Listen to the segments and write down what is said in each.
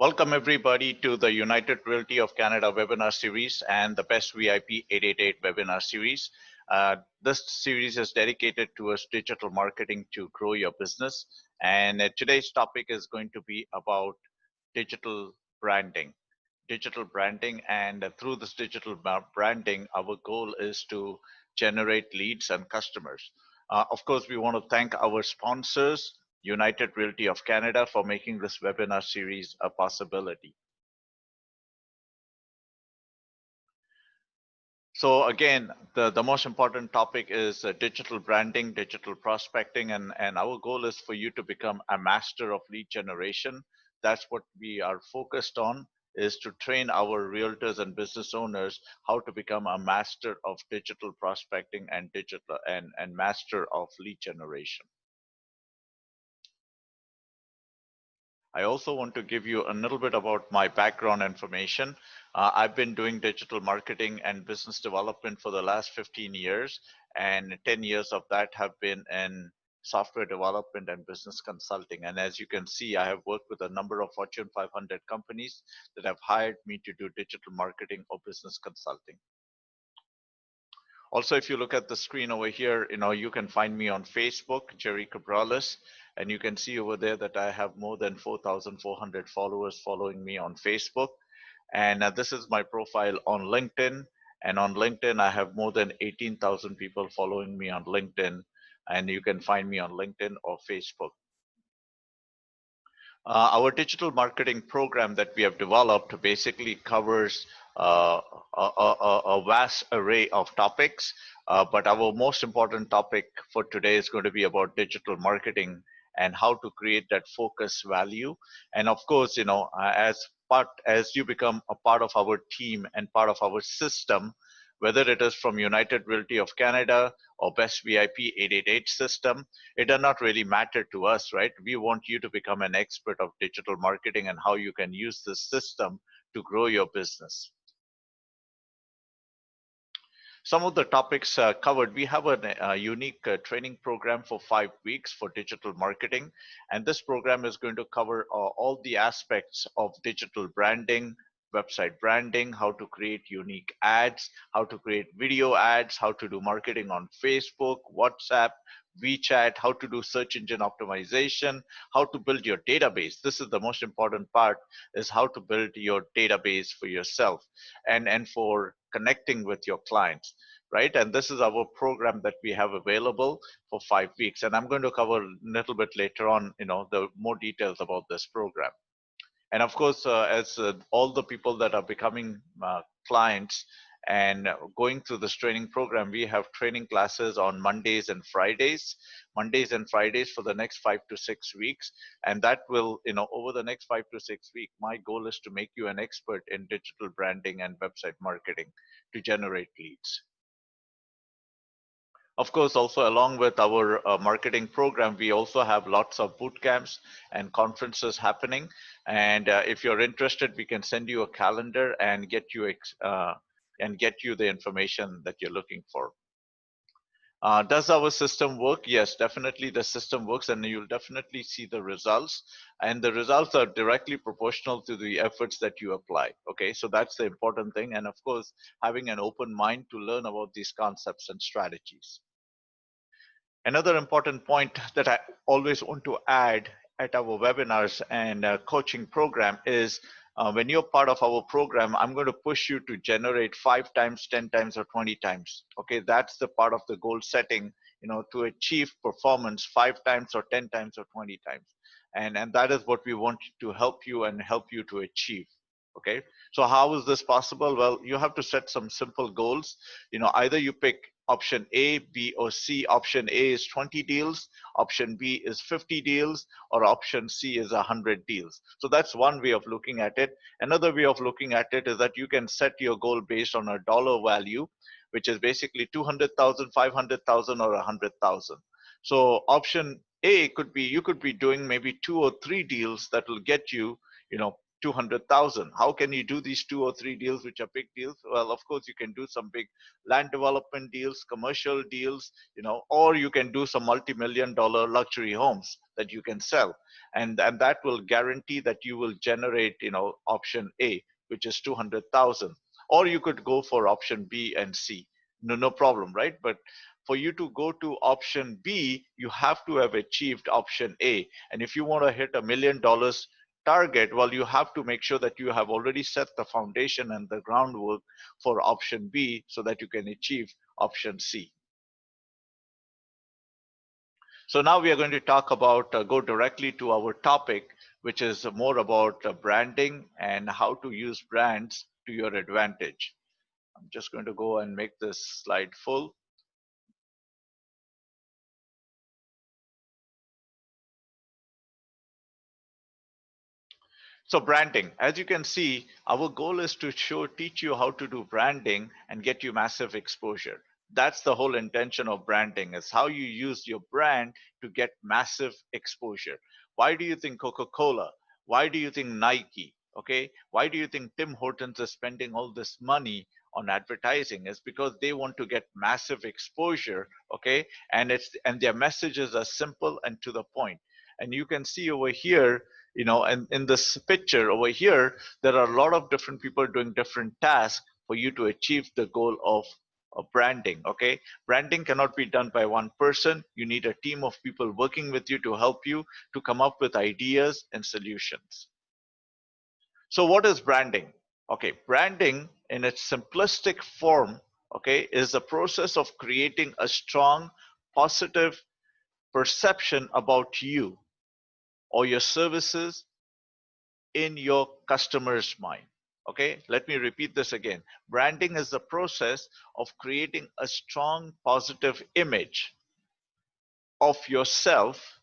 Welcome everybody to the United Realty of Canada webinar series and the Best VIP 888 webinar series. This series is dedicated towards digital marketing to grow your business. And today's topic is going to be about digital branding. Digital branding, and through this digital branding, our goal is to generate leads and customers. Of course, we want to thank our sponsors, United Realty of Canada, for making this webinar series a possibility. So again, the most important topic is digital branding, digital prospecting, and our goal is for you to become a master of lead generation. That's what we are focused on, is to train our realtors and business owners how to become a master of digital prospecting and digital and master of lead generation. I also want to give you a little bit about my background information. I've been doing digital marketing and business development for the last 15 years, and 10 years of that have been in software development and business consulting. And as you can see, I have worked with a number of Fortune 500 companies that have hired me to do digital marketing or business consulting. Also, if you look at the screen over here, you can find me on Facebook, Jerry Cabrales, and you can see over there that I have more than 4,400 followers following me on Facebook. And this is my profile on LinkedIn. And on LinkedIn, I have more than 18,000 people following me on LinkedIn. And you can find me on LinkedIn or Facebook. Our digital marketing program that we have developed basically covers a vast array of topics, but our most important topic for today is going to be about digital marketing and how to create that focus value. And of course, as you become a part of our team and part of our system, whether it is from United Realty of Canada or Best VIP 888 system, it does not really matter to us, right? We want you to become an expert of digital marketing and how you can use this system to grow your business. Some of the topics covered, we have a unique training program for 5 weeks for digital marketing. And this program is going to cover all the aspects of digital branding, website branding, how to create unique ads, how to create video ads, how to do marketing on Facebook, WhatsApp, WeChat, how to do search engine optimization, how to build your database. This is the most important part, is how to build your database for yourself and for connecting with your clients, right? And this is our program that we have available for 5 weeks. And I'm going to cover a little bit later on, the more details about this program. And of course, as all the people that are becoming clients and going through this training program, we have training classes on Mondays and Fridays for the next 5 to 6 weeks. And that will, over the next 5 to 6 weeks, my goal is to make you an expert in digital branding and website marketing to generate leads. Of course, also along with our marketing program, we also have lots of boot camps and conferences happening. And if you're interested, we can send you a calendar and get you the information that you're looking for. Does our system work? Yes, definitely the system works, and you'll definitely see the results. And the results are directly proportional to the efforts that you apply. Okay, so that's the important thing. And of course, having an open mind to learn about these concepts and strategies. Another important point that I always want to add at our webinars and coaching program is when you're part of our program, I'm going to push you to generate 5 times, 10 times, or 20 times. Okay, that's the part of the goal setting, to achieve performance 5 times or 10 times or 20 times. And that is what we want to help you to achieve. Okay, so how is this possible? Well, you have to set some simple goals. Either you pick option A, B, or C. Option A is 20 deals, option B is 50 deals, or option C is 100 deals. So that's one way of looking at it. Another way of looking at it is that you can set your goal based on a dollar value, which is basically 200,000, 500,000, or 100,000. So option A could be, you could be doing maybe 2 or 3 deals that will get you, 200,000. How can you do these 2 or 3 deals which are big deals? Well, of course, you can do some big land development deals, commercial deals, or you can do some multi-million dollar luxury homes that you can sell. And that will guarantee that you will generate, option A, which is 200,000. Or you could go for option B and C. No problem, right? But for you to go to option B, you have to have achieved option A. And if you want to hit $1 million target, well, you have to make sure that you have already set the foundation and the groundwork for option B so that you can achieve option C. So now we are going to talk about, go directly to our topic, which is more about branding and how to use brands to your advantage. I'm just going to go and make this slide full. So branding, as you can see, our goal is to teach you how to do branding and get you massive exposure. That's the whole intention of branding, is how you use your brand to get massive exposure. Why do you think Coca-Cola? Why do you think Nike? Okay. Why do you think Tim Hortons is spending all this money on advertising? Is because they want to get massive exposure. Okay. And their messages are simple and to the point. And you can see over here, and in this picture over here, there are a lot of different people doing different tasks for you to achieve the goal of branding. Okay, branding cannot be done by one person. You need a team of people working with you to help you to come up with ideas and solutions. So what is branding? Okay, branding in its simplistic form, okay, is the process of creating a strong positive perception about you or your services in your customer's mind. Okay, let me repeat this again. Branding is the process of creating a strong positive image of yourself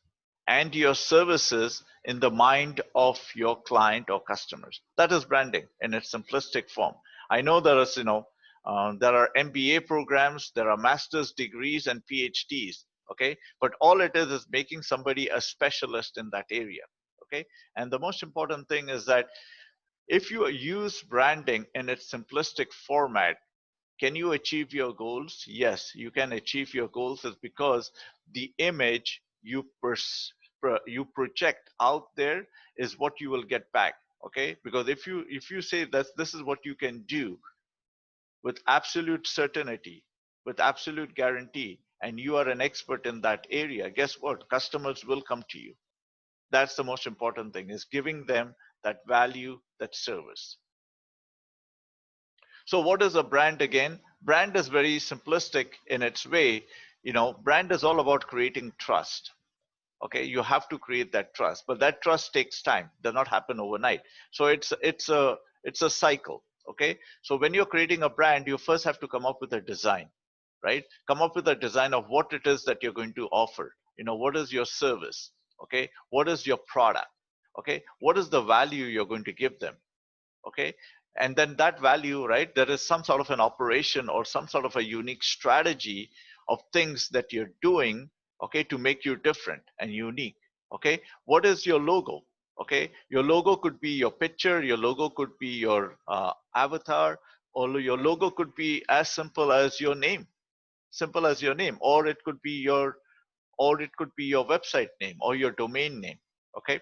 and your services in the mind of your client or customers. That is branding in its simplistic form. I know there are MBA programs, there are master's degrees and PhDs. Okay, but all it is making somebody a specialist in that area. Okay, and the most important thing is that if you use branding in its simplistic format, can you achieve your goals? Yes, you can achieve your goals, is because the image you project out there is what you will get back. Okay, because if you say that this is what you can do with absolute certainty, with absolute guarantee, and you are an expert in that area, guess what? Customers will come to you. That's the most important thing, is giving them that value, that service. So what is a brand again? Brand is very simplistic in its way. Brand is all about creating trust. Okay, you have to create that trust, but that trust takes time, does not happen overnight. So it's a cycle. Okay, so when you're creating a brand, you first have to come up with a design, right? Come up with a design of what it is that you're going to offer. What is your service? Okay, what is your product? Okay, what is the value you're going to give them? Okay, and then that value, right, there is some sort of an operation or some sort of a unique strategy of things that you're doing, okay, to make you different and unique. Okay, what is your logo? Okay, your logo could be your picture, your logo could be your avatar, or your logo could be as simple as your name, or it could be your website name or your domain name. Okay,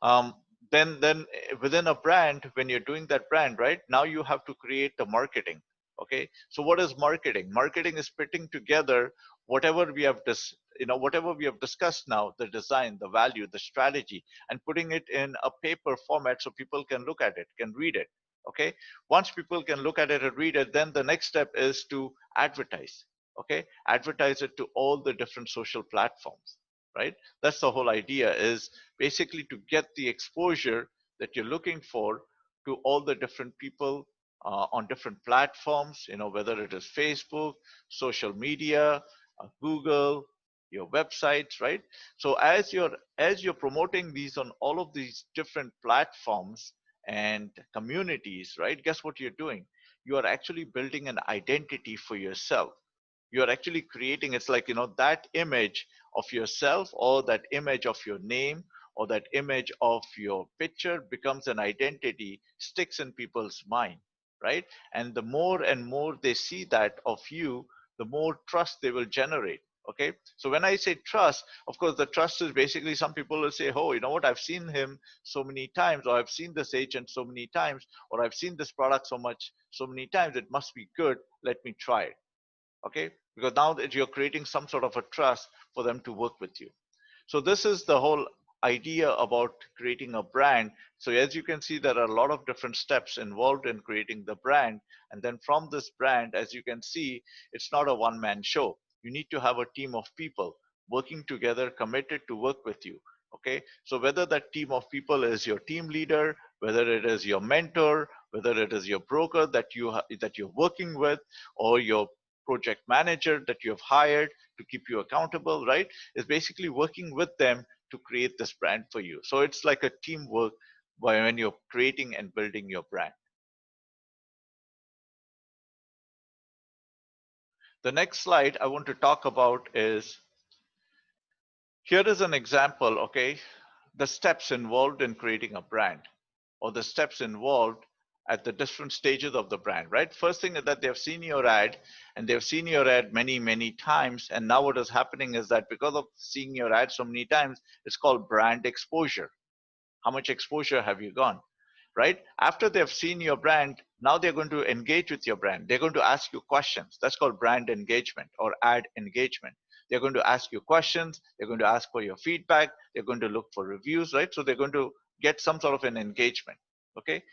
um, then within a brand, when you're doing that brand, right, now you have to create the marketing. Okay, so what is marketing? Marketing is putting together whatever we have discussed now, the design, the value, the strategy, and putting it in a paper format so people can look at it, can read it. Okay, once people can look at it and read it, then the next step is to advertise. Okay, advertise it to all the different social platforms, right? That's the whole idea, is basically to get the exposure that you're looking for to all the different people on different platforms, whether it is Facebook, social media, Google, your websites, right? So as you're promoting these on all of these different platforms and communities, right, guess what you're doing? You are actually building an identity for yourself. You're actually creating, it's like, that image of yourself, or that image of your name, or that image of your picture becomes an identity, sticks in people's mind, right? And the more and more they see that of you, the more trust they will generate. Okay, so when I say trust, of course the trust is basically, some people will say, oh, you know what, I've seen him so many times, or I've seen this agent so many times, or I've seen this product so many times, it must be good, let me try it. Okay, because now that you're creating some sort of a trust for them to work with you. So this is the whole idea about creating a brand. So as you can see, there are a lot of different steps involved in creating the brand. And then from this brand, as you can see, it's not a one-man show. You need to have a team of people working together, committed to work with you. Okay, so whether that team of people is your team leader, whether it is your mentor, whether it is your broker that that you're working with, or your project manager that you have hired to keep you accountable, right? Is basically working with them to create this brand for you. So it's like a teamwork when you're creating and building your brand. The next slide I want to talk about is, here is an example, okay? The steps involved in creating a brand, or the steps involved at the different stages of the brand, right? First thing is that they've seen your ad, and they've seen your ad many, many times. And now what is happening is that because of seeing your ad so many times, it's called brand exposure. How much exposure have you gone? Right? After they've seen your brand, now they're going to engage with your brand. They're going to ask you questions. That's called brand engagement or ad engagement. They're going to ask you questions. They're going to ask for your feedback. They're going to look for reviews, right? So they're going to get some sort of an engagement. Okay.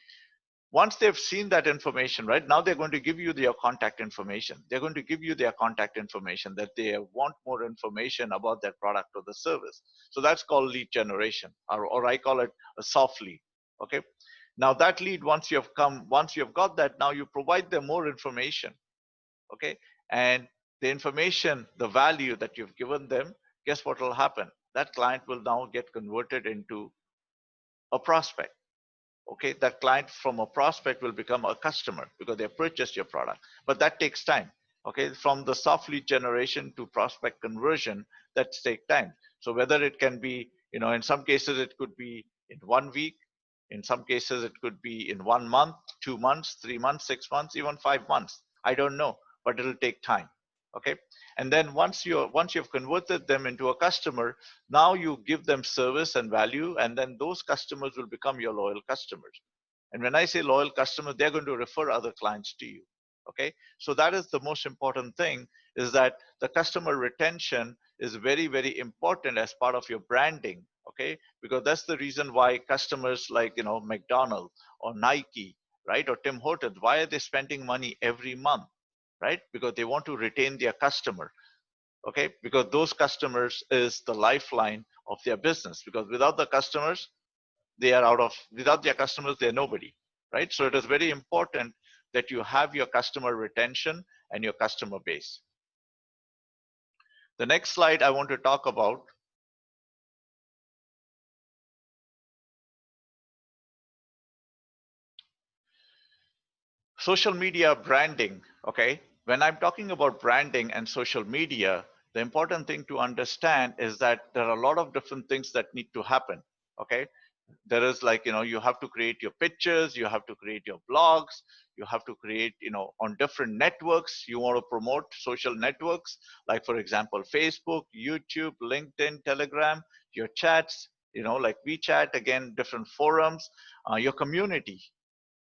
Once they've seen that information, right, now they're going to give you their contact information. They're going to give you their contact information that they want more information about their product or the service. So that's called lead generation, or I call it a soft lead. Okay. Now that lead, once you've got that, now you provide them more information. Okay. And the information, the value that you've given them, guess what will happen? That client will now get converted into a prospect. Okay, that client from a prospect will become a customer because they purchased your product, but that takes time. Okay, from the soft lead generation to prospect conversion, that takes time. So whether it can be, in some cases it could be in 1 week, in some cases it could be in 1 month, 2 months, 3 months, 6 months, even 5 months, I don't know, but it'll take time. Okay, and then once you've converted them into a customer, now you give them service and value, and then those customers will become your loyal customers. And when I say loyal customers, they're going to refer other clients to you. Okay, so that is the most important thing, is that the customer retention is very, very important as part of your branding. Okay, because that's the reason why customers like, McDonald's or Nike, right, or Tim Hortons, why are they spending money every month? Right, because they want to retain their customer. Okay, because those customers is the lifeline of their business, because without the customers, without their customers, they're nobody. Right, so it is very important that you have your customer retention and your customer base. The next slide I want to talk about, social media branding. Okay, when I'm talking about branding and social media, the important thing to understand is that there are a lot of different things that need to happen. Okay, there is, like, you have to create your pictures, you have to create your blogs, you have to create, on different networks. You want to promote social networks, like for example Facebook, YouTube, LinkedIn, Telegram, your chats, like WeChat, again, different forums, your community,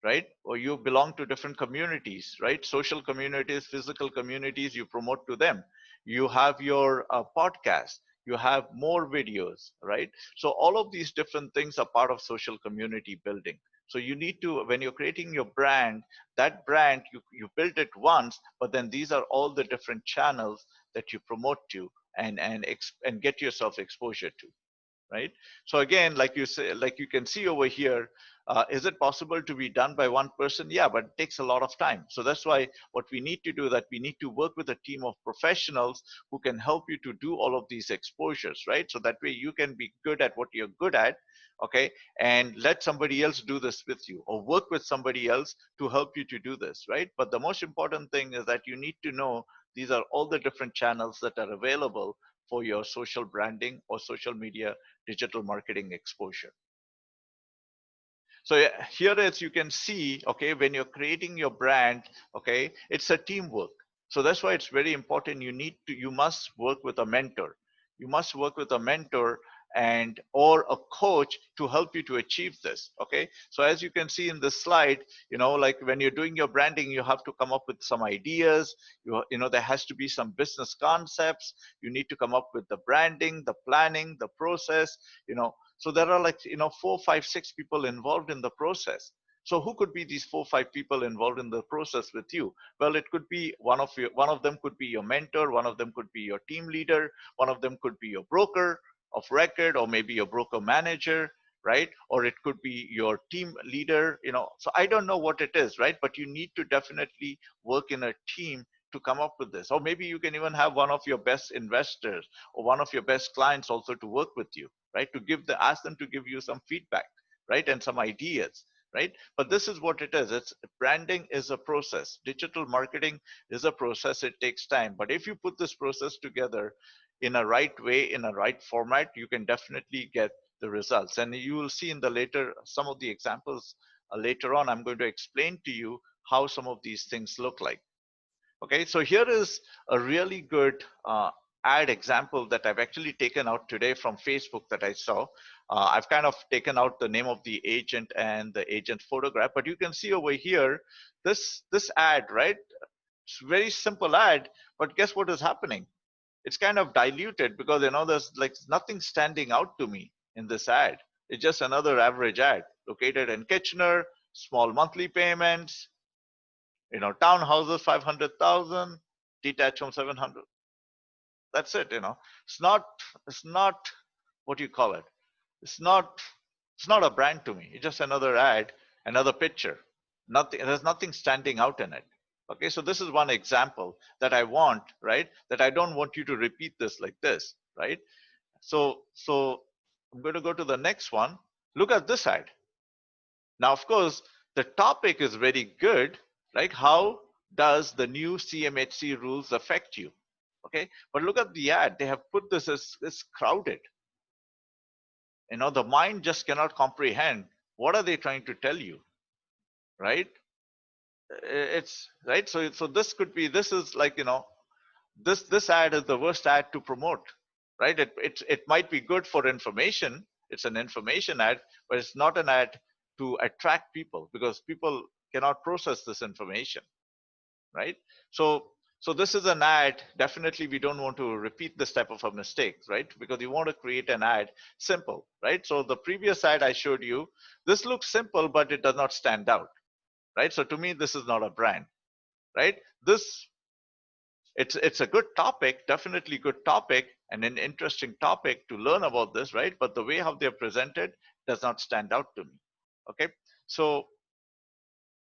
right? Or you belong to different communities, right? Social communities, physical communities, you promote to them. You have your podcast, you have more videos, right? So all of these different things are part of social community building. So you need to, when you're creating your brand, that brand, you build it once, but then these are all the different channels that you promote to, and get yourself exposure to. Right? So again, like you say, like you can see over here, is it possible to be done by one person? Yeah, but it takes a lot of time. So that's why what we need to do, that we need to work with a team of professionals who can help you to do all of these exposures, right? So that way you can be good at what you're good at, okay, and let somebody else do this with you, or work with somebody else to help you to do this, right? But the most important thing is that you need to know these are all the different channels that are available for your social branding or social media digital marketing exposure. So here, as you can see, okay, when you're creating your brand, okay, it's a teamwork. So that's why it's very important. You must work with a mentor. You must work with a mentor and or a coach to help you to achieve this. Okay. So as you can see in this slide, like when you're doing your branding, you have to come up with some ideas. There has to be some business concepts. You need to come up with the branding, the planning, the process, so there are like, 4, 5, 6 people involved in the process. So who could be these 4, 5 people involved in the process with you? Well, it could be one of them could be your mentor, one of them could be your team leader, one of them could be your broker of record, or maybe your broker manager, right? Or it could be your team leader, So I don't know what it is, right? But you need to definitely work in a team to come up with this. Or maybe you can even have one of your best investors or one of your best clients also to work with you, right? Ask them to give you some feedback, right? And some ideas, right? But this is what it is. Branding is a process. Digital marketing is a process. It takes time. But if you put this process together in a right way, in a right format, you can definitely get the results. And you will see in the later, some of the examples later on, I'm going to explain to you how some of these things look like. Okay, so here is a really good ad example that I've actually taken out today from Facebook that I saw. I've kind of taken out the name of the agent and the agent photograph, but you can see over here, this ad, right? It's a very simple ad, but guess what is happening? It's kind of diluted because, there's like nothing standing out to me in this ad. It's just another average ad located in Kitchener, small monthly payments, townhouses 500,000, detached home 700. That's it. It's not what you call it. It's not it's not a brand to me. It's just another ad, another picture. There's nothing standing out in it. Okay, so this is one example that I want, right? That I don't want you to repeat this like this, right? So I'm going to go to the next one. Look at this ad. Now, of course, the topic is very good, like how does the new CMHC rules affect you? Okay, but look at the ad. They have put this as crowded. The mind just cannot comprehend. What are they trying to tell you, right? It's right. So this is like, this ad is the worst ad to promote, right? It might be good for information. It's an information ad, but it's not an ad to attract people because people cannot process this information, right? So this is an ad. Definitely, we don't want to repeat this type of a mistake, right? Because you want to create an ad simple, right? So the previous ad I showed you, this looks simple, but it does not stand out, right? So to me, this is not a brand, right? It's a good topic, definitely good topic, and an interesting topic to learn about this, right? But the way how they're presented does not stand out to me. Okay, so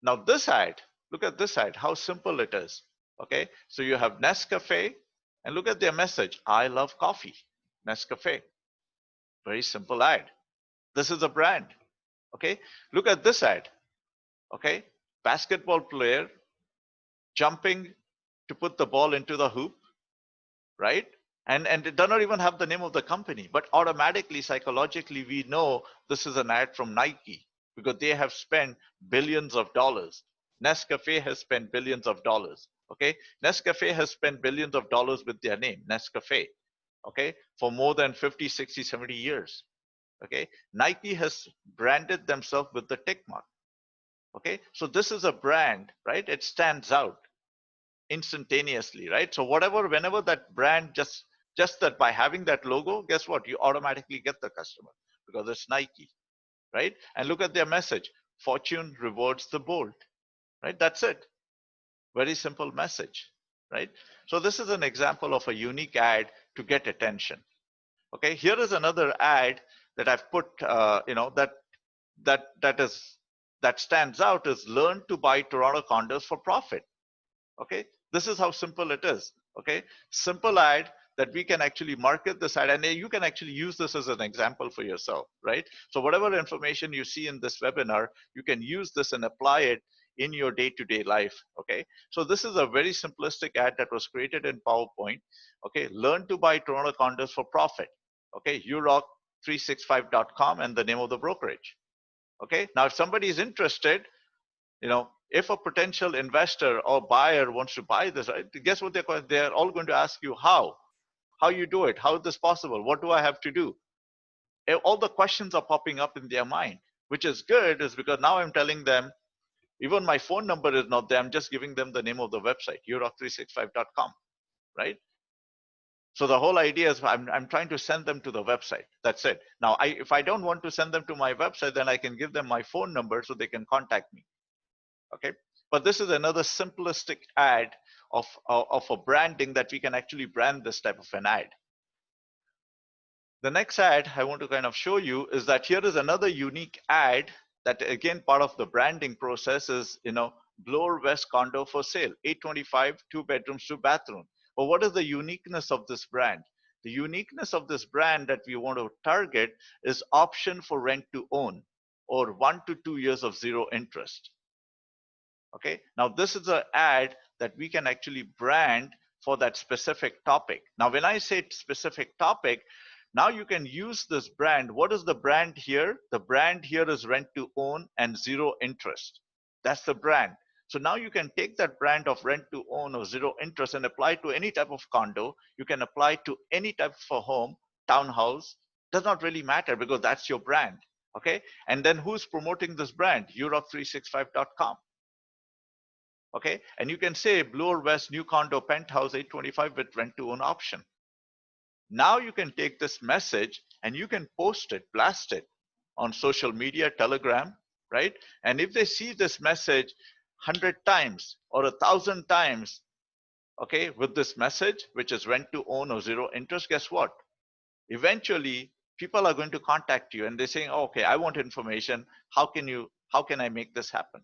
now this ad, look at this ad, how simple it is. Okay, so you have Nescafe, and look at their message: I love coffee. Nescafe, very simple ad. This is a brand. Okay, look at this ad. Okay, basketball player jumping to put the ball into the hoop, right? And it does not even have the name of the company, but automatically, psychologically, we know this is an ad from Nike because they have spent billions of dollars. Nescafe has spent billions of dollars. Okay, Nescafe has spent billions of dollars with their name, Nescafe. Okay, for more than 50, 60, 70 years. Okay, Nike has branded themselves with the tick mark. Okay, so this is a brand, right? It stands out instantaneously, right? So whenever that brand just that by having that logo, guess what? You automatically get the customer because it's Nike, right? And look at their message: fortune rewards the bold, right? That's it. Very simple message, right? So this is an example of a unique ad to get attention. Okay, here is another ad that I've put, that stands out is learn to buy Toronto condos for profit. Okay, this is how simple it is. Okay, simple ad that we can actually market this ad, and you can actually use this as an example for yourself, right? So whatever information you see in this webinar, you can use this and apply it in your day-to-day life. Okay, so this is a very simplistic ad that was created in PowerPoint. Okay, learn to buy Toronto condos for profit. Okay, Uroc365.com and the name of the brokerage. Okay, now if somebody is interested, if a potential investor or buyer wants to buy this, right, guess what they're all going to ask you: how you do it, how is this possible, what do I have to do? All the questions are popping up in their mind, which is good, is because now I'm telling them, even my phone number is not there, I'm just giving them the name of the website, Uroc365.com, right? So the whole idea is I'm trying to send them to the website. That's it. Now, if I don't want to send them to my website, then I can give them my phone number so they can contact me. Okay, but this is another simplistic ad of a branding that we can actually brand this type of an ad. The next ad I want to kind of show you is that here is another unique ad that, again, part of the branding process is, Bloor West condo for sale, 825, 2 bedrooms, 2 bathrooms. But what is the uniqueness of this brand? The uniqueness of this brand that we want to target is option for rent to own, or 1 to 2 years of zero interest. Okay, now this is an ad that we can actually brand for that specific topic. Now, when I say specific topic, now you can use this brand. What is the brand here? The brand here is rent to own and zero interest. That's the brand. So now you can take that brand of rent to own or zero interest and apply it to any type of condo. You can apply it to any type of a home, townhouse. Does not really matter, because that's your brand. Okay, and then who's promoting this brand? Uroc365.com. Okay, and you can say Bloor West new condo penthouse 825 with rent to own option. Now you can take this message and you can post it, blast it on social media, Telegram, right? And if they see this message 100 times or 1,000 times, okay, with this message, which is rent to own or zero interest, guess what? Eventually, people are going to contact you and they're saying, oh, okay, I want information. How can I make this happen?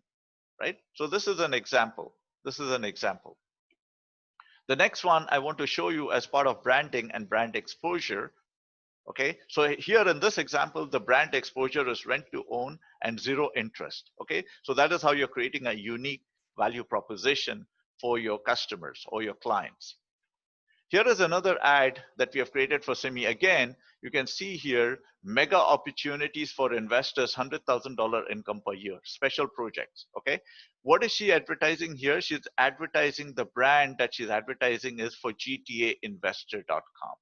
Right? So this is an example. This is an example. The next one I want to show you as part of branding and brand exposure. Okay, so here in this example, the brand exposure is rent to own and zero interest. Okay, so that is how you're creating a unique value proposition for your customers or your clients. Here is another ad that we have created for Simi. Again, you can see here, mega opportunities for investors, $100,000 income per year, special projects. Okay, what is she advertising here? She's advertising, the brand that she's advertising is for GTAinvestor.com.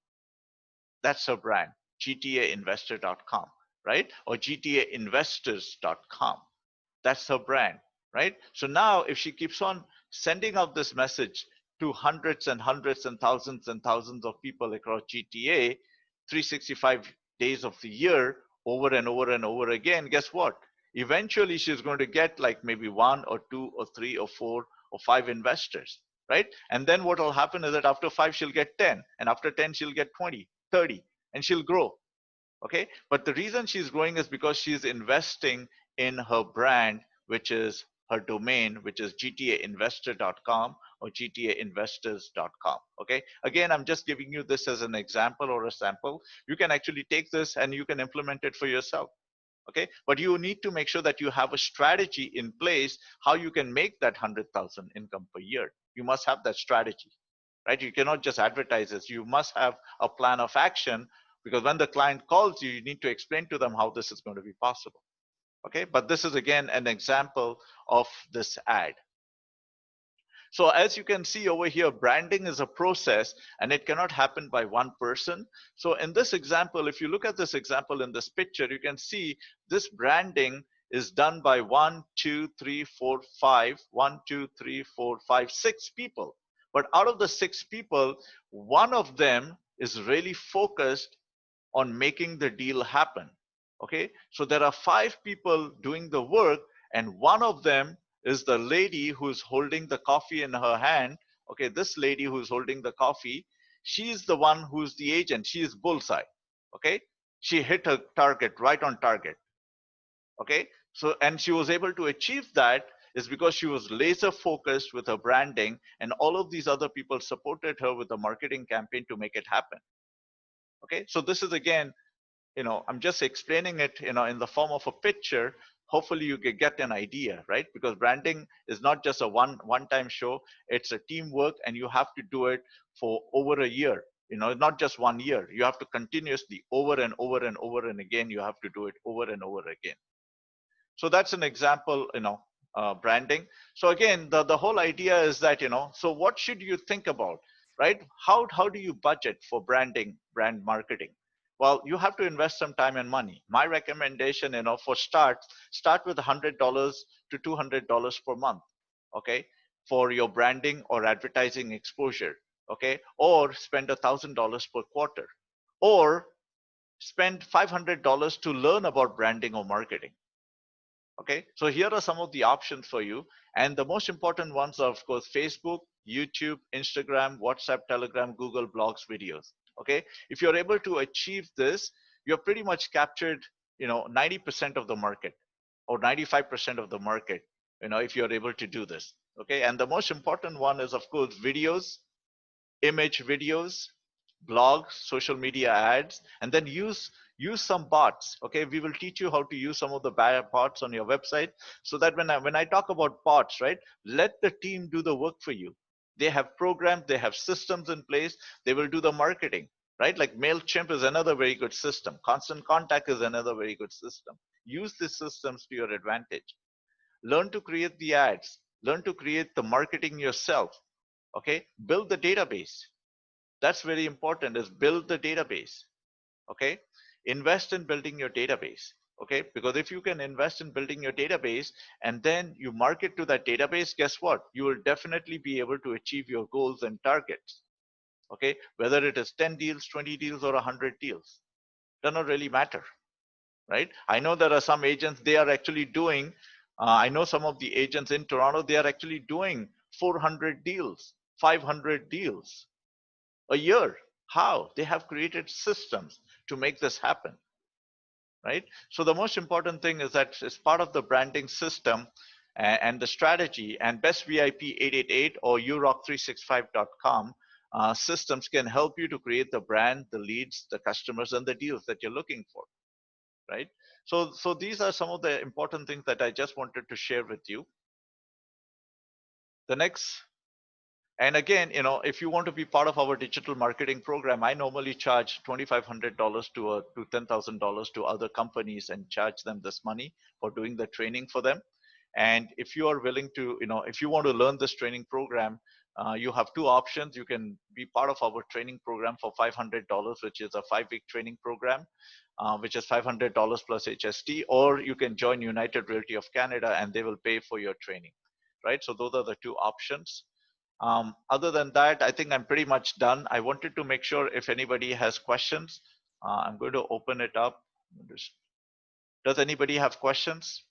That's her brand, GTAinvestor.com, right? Or GTAinvestors.com. That's her brand, right? So now if she keeps on sending out this message to hundreds and hundreds and thousands of people across GTA, 365 days of the year, over and over and over again, guess what? Eventually she's going to get like maybe 1 or 2 or 3 or 4 or 5 investors, right? And then what will happen is that after 5 she'll get 10, and after 10 she'll get 20, 30, and she'll grow. Okay, but the reason she's growing is because she's investing in her brand, which is her domain, which is gtainvestor.com or gtainvestors.com. Okay, again, I'm just giving you this as an example or a sample. You can actually take this and you can implement it for yourself. Okay, but you need to make sure that you have a strategy in place how you can make that 100,000 income per year. You must have that strategy, right? You cannot just advertise this. You must have a plan of action, because when the client calls you, you need to explain to them how this is going to be possible. Okay, but this is again an example of this ad. So as you can see over here, branding is a process and it cannot happen by one person. So in this example, if you look at this example in this picture, you can see this branding is done by 1, 2, 3, 4, 5, 1, 2, 3, 4, 5, 6 people. But out of the 6 people, one of them is really focused on making the deal happen. Okay, so there are 5 people doing the work, and one of them is the lady who's holding the coffee in her hand. Okay, this lady who's holding the coffee, she's the one who's the agent. She is bullseye. Okay, she hit her target right on target. Okay, so and she was able to achieve that is because she was laser focused with her branding, and all of these other people supported her with a marketing campaign to make it happen. Okay, so this is again, I'm just explaining it, in the form of a picture, hopefully you can get an idea, right? Because branding is not just a one time show. It's a teamwork, and you have to do it for over a year. Not just 1 year. You have to continuously, over and over and over and again, you have to do it over and over again. So that's an example, branding. So again, the whole idea is that, so what should you think about, right? How do you budget for brand marketing? Well, you have to invest some time and money. My recommendation, for start with $100 to $200 per month, okay, for your branding or advertising exposure, okay, or spend $1,000 per quarter, or spend $500 to learn about branding or marketing. Okay, so here are some of the options for you. And the most important ones are, of course, Facebook, YouTube, Instagram, WhatsApp, Telegram, Google, blogs, videos. Okay, if you're able to achieve this, you're pretty much captured, 90% of the market or 95% of the market, if you're able to do this. Okay, and the most important one is, of course, videos, image videos, blogs, social media ads, and then use some bots. Okay, we will teach you how to use some of the bots on your website, so that when I talk about bots, right, let the team do the work for you. They have programs, they have systems in place, they will do the marketing, right? Like MailChimp is another very good system. Constant Contact is another very good system. Use these systems to your advantage. Learn to create the ads, learn to create the marketing yourself. Okay, build the database. That's very important, is build the database. Okay, invest in building your database. Okay, because if you can invest in building your database and then you market to that database, guess what, you will definitely be able to achieve your goals and targets. Okay, whether it is 10 deals, 20 deals, or 100 deals, does not really matter, right? I know there are some agents, they are actually doing, I know some of the agents in Toronto, they are actually doing 400 deals, 500 deals a year. How? They have created systems to make this happen, right? So the most important thing is that it's part of the branding system and the strategy, and BestVIP888 or Uroc365.com systems can help you to create the brand, the leads, the customers, and the deals that you're looking for, right? So these are some of the important things that I just wanted to share with you. The next, and again, if you want to be part of our digital marketing program, I normally charge $2,500 to $10,000 to other companies and charge them this money for doing the training for them. And if you are willing to, if you want to learn this training program, you have two options. You can be part of our training program for $500, which is a 5-week training program, which is $500 plus HST, or you can join United Realty of Canada and they will pay for your training, right? So those are the two options. Other than that, I think I'm pretty much done. I wanted to make sure if anybody has questions, I'm going to open it up. Does anybody have questions?